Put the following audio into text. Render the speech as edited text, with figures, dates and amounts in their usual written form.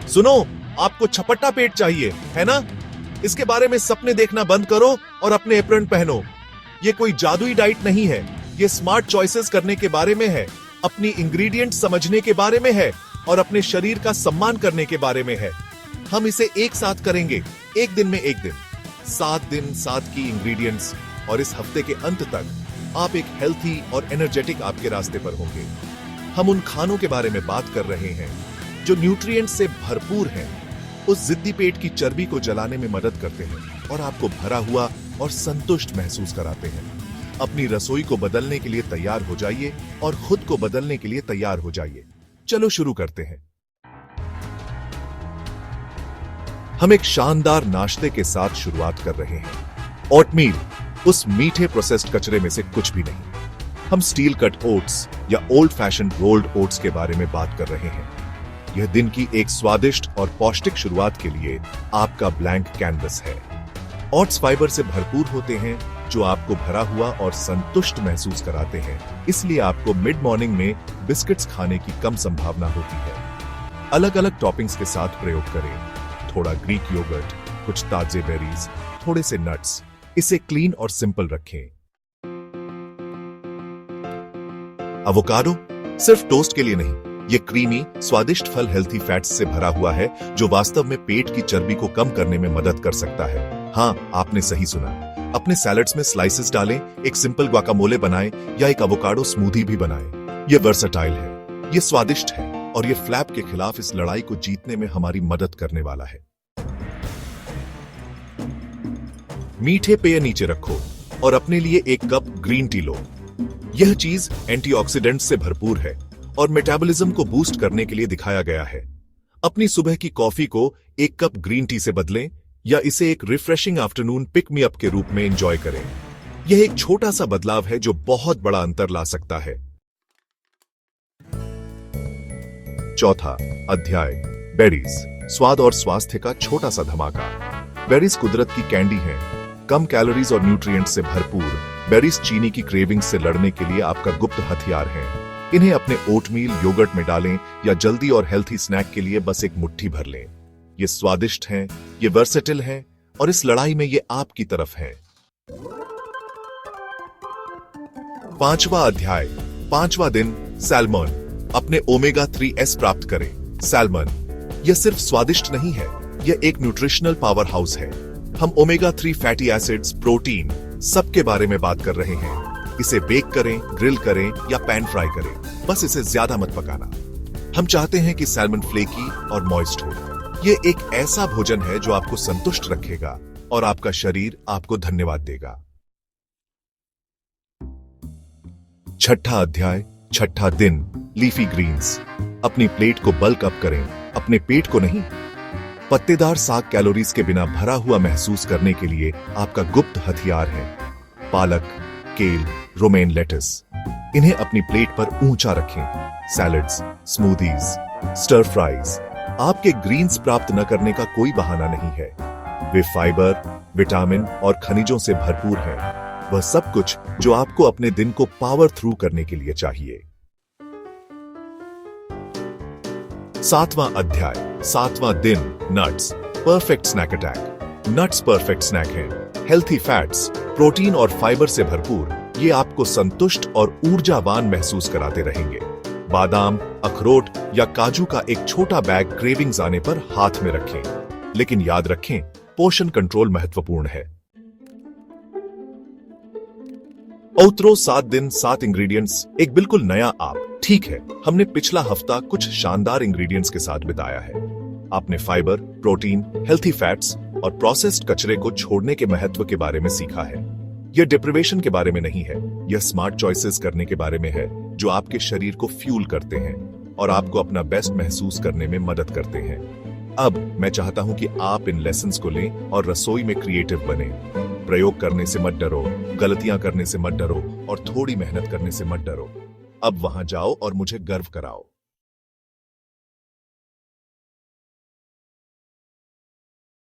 सुनो, आपको छपट्टा पेट चाहिए, है ना? इसके बारे में सपने देखना बंद करो और अपने एप्रन पहनो। ये कोई जादुई डाइट नहीं है, ये स्मार्ट चॉइसेस करने के बारे में है, अपनी इंग्रेडिएंट समझने के बारे में है और अपने शरीर का सम्मान करने के बारे में है। हम इसे एक साथ करेंगे, एक दिन में एक दिन, 7 दिन 7 की इंग्रेडिएंट्स, और इस हफ्ते के अंत तक आप एक हेल्थी और एनर्जेटिक आपके रास्ते पर होंगे। हम उन खानों के बारे में बात कर रहे हैं जो न्यूट्रिएंट्स से भरपूर हैं, उस जिद्दी पेट की चर्बी को जलाने में मदद करते हैं और आपको भरा हुआ और संतुष्ट महसूस कराते हैं। अपनी रसोई को बदलने के लिए तैयार हो जाइए और खुद को बदलने के लिए तैयार हो जाइए। चलो शुरू करते हैं। हम एक शानदार नाश्ते के साथ शुरुआत कर रहे हैं। ओटमील, उस मीठे प्रोसेस्ड कचरे में से कुछ भी नहीं। हम स्टील कट ओट्स या ओल्ड फैशन रोल्ड ओट्स के बारे में बात कर रहे हैं। यह दिन की एक स्वादिष्ट और पौष्टिक शुरुआत के लिए आपका ब्लैंक कैनवस है। ओट्स फाइबर से भरपूर होते हैं जो आपको भरा हुआ और संतुष्ट महसूस कराते हैं, इसलिए आपको मिड मॉर्निंग में बिस्किट्स खाने की कम संभावना होती है। अलग अलग टॉपिंग्स के साथ प्रयोग करें, थोड़ा ग्रीक योगर्ट, कुछ ताजे बेरीज, थोड़े से नट्स। इसे क्लीन और सिंपल रखें। एवोकाडो सिर्फ टोस्ट के लिए नहीं, ये क्रीमी स्वादिष्ट फल हेल्थी फैट्स से भरा हुआ है जो वास्तव में पेट की चर्बी को कम करने में मदद कर सकता है। हाँ, आपने सही सुना। अपने सैलड्स में स्लाइसेस डालें, एक सिंपल गुआकामोले बनाएं या एक एवोकाडो स्मूदी भी बनाएं। ये वर्सेटाइल है, ये स्वादिष्ट है और ये फ्लैप के खिलाफ इस लड़ाई को जीतने में हमारी मदद करने वाला है। मीठे पेय नीचे रखो और अपने लिए एक कप ग्रीन टी लो। यह चीज एंटीऑक्सीडेंट्स से भरपूर है और मेटाबॉलिज्म को बूस्ट करने के लिए दिखाया गया है। अपनी सुबह की कॉफी को एक कप ग्रीन टी से बदलें या इसे एक refreshing afternoon pick me up के रूप में एंजॉय करें। यह एक छोटा सा बदलाव है जो बहुत बड़ा अंतर ला सकता है। चौथा अध्याय, बेरीज, स्वाद और स्वास्थ्य का छोटा सा धमाका। बेरीज कुदरत की कैंडी हैं, कम कैलोरीज और न्यूट्रिएंट्स से भरपूर। बेरीज चीनी की क्रेविंग्स से लड़ने के लिए आपका गुप्त हथियार है। इन्हें अपने ओटमील, योगर्ट में डालें या जल्दी और हेल्थी स्नैक के लिए बस एक मुट्ठी भर लें। ये स्वादिष्ट हैं, ये वर्सेटिल हैं और इस लड़ाई में ये आपकी तरफ हैं। पांचवा अध्याय, 5वां दिन, सैल्मन। अपने ओमेगा 3S प्राप्त करें। सैल्मन यह सिर्फ स्वादिष्ट नहीं है, यह एक न्यूट्रिशनल पावर हाउस है। हम ओमेगा 3 फैटी एसिड्स, प्रोटीन, सबके बारे में बात कर रहे हैं। इसे बेक करें, ग्रिल करें या पैन फ्राई करें, बस इसे ज्यादा मत पकाना। हम चाहते हैं कि सैल्मन फ्लेकी और मॉइस्ट हो। ये एक ऐसा भोजन है जो आपको संतुष्ट रखेगा और आपका शरीर आपको धन्यवाद देगा। छठा अध्याय, छठा दिन, लीफी ग्रीन्स। अपनी प्लेट को बल्क अप करें, अपने पेट को नहीं। पत्तेदार साग कैलोरीज के बिना भरा हुआ महसूस करने के लिए आपका गुप्त हथियार है। पालक, केल, रोमेन लेटस, इन्हें अपनी प्लेट पर ऊंचा रखें। सैलड्स, स्मूदीज, स्टर फ्राइज, आपके ग्रीन्स प्राप्त न करने का कोई बहाना नहीं है। वे फाइबर, विटामिन और खनिजों से भरपूर हैं। वह सब कुछ जो आपको अपने दिन को पावर थ्रू करने के लिए चाहिए। 7वां अध्याय, 7वां दिन, nuts, perfect snack attack. Nuts perfect snack हैं, हेल्थी फैट्स, प्रोटीन और फाइबर से भरपूर। ये आपको संतुष्ट और ऊर्जावान महसूस कराते रहेंगे। बादाम, अखरोट या काजू का एक छोटा बैग क्रेविंग्स आने पर हाथ में रखें, लेकिन याद रखें, पोषण कंट्रोल महत्वपूर्ण है। औत्रो 7 दिन 7 इंग्रेडिएंट्स, एक बिल्कुल नया आप। ठीक है, हमने पिछला हफ्ता कुछ शानदार इंग्रेडिएंट्स के साथ बिताया है। आपने फाइबर, प्रोटीन, हेल्थी फैट्स और प्रोसेस्ड कचरे को छोड़ने के महत्व के बारे में सीखा है। यह डिप्रिवेशन के बारे में नहीं है, यह स्मार्ट चॉइसेस करने के बारे में है जो आपके शरीर को फ्यूल करते हैं और आपको अपना बेस्ट महसूस करने में मदद करते हैं। अब मैं चाहता हूं कि आप इन लेसन्स को लें और रसोई में क्रिएटिव बने। प्रयोग करने से मत डरो, गलतियां करने से मत डरो और थोड़ी मेहनत करने से मत डरो। अब वहां जाओ और मुझे गर्व कराओ।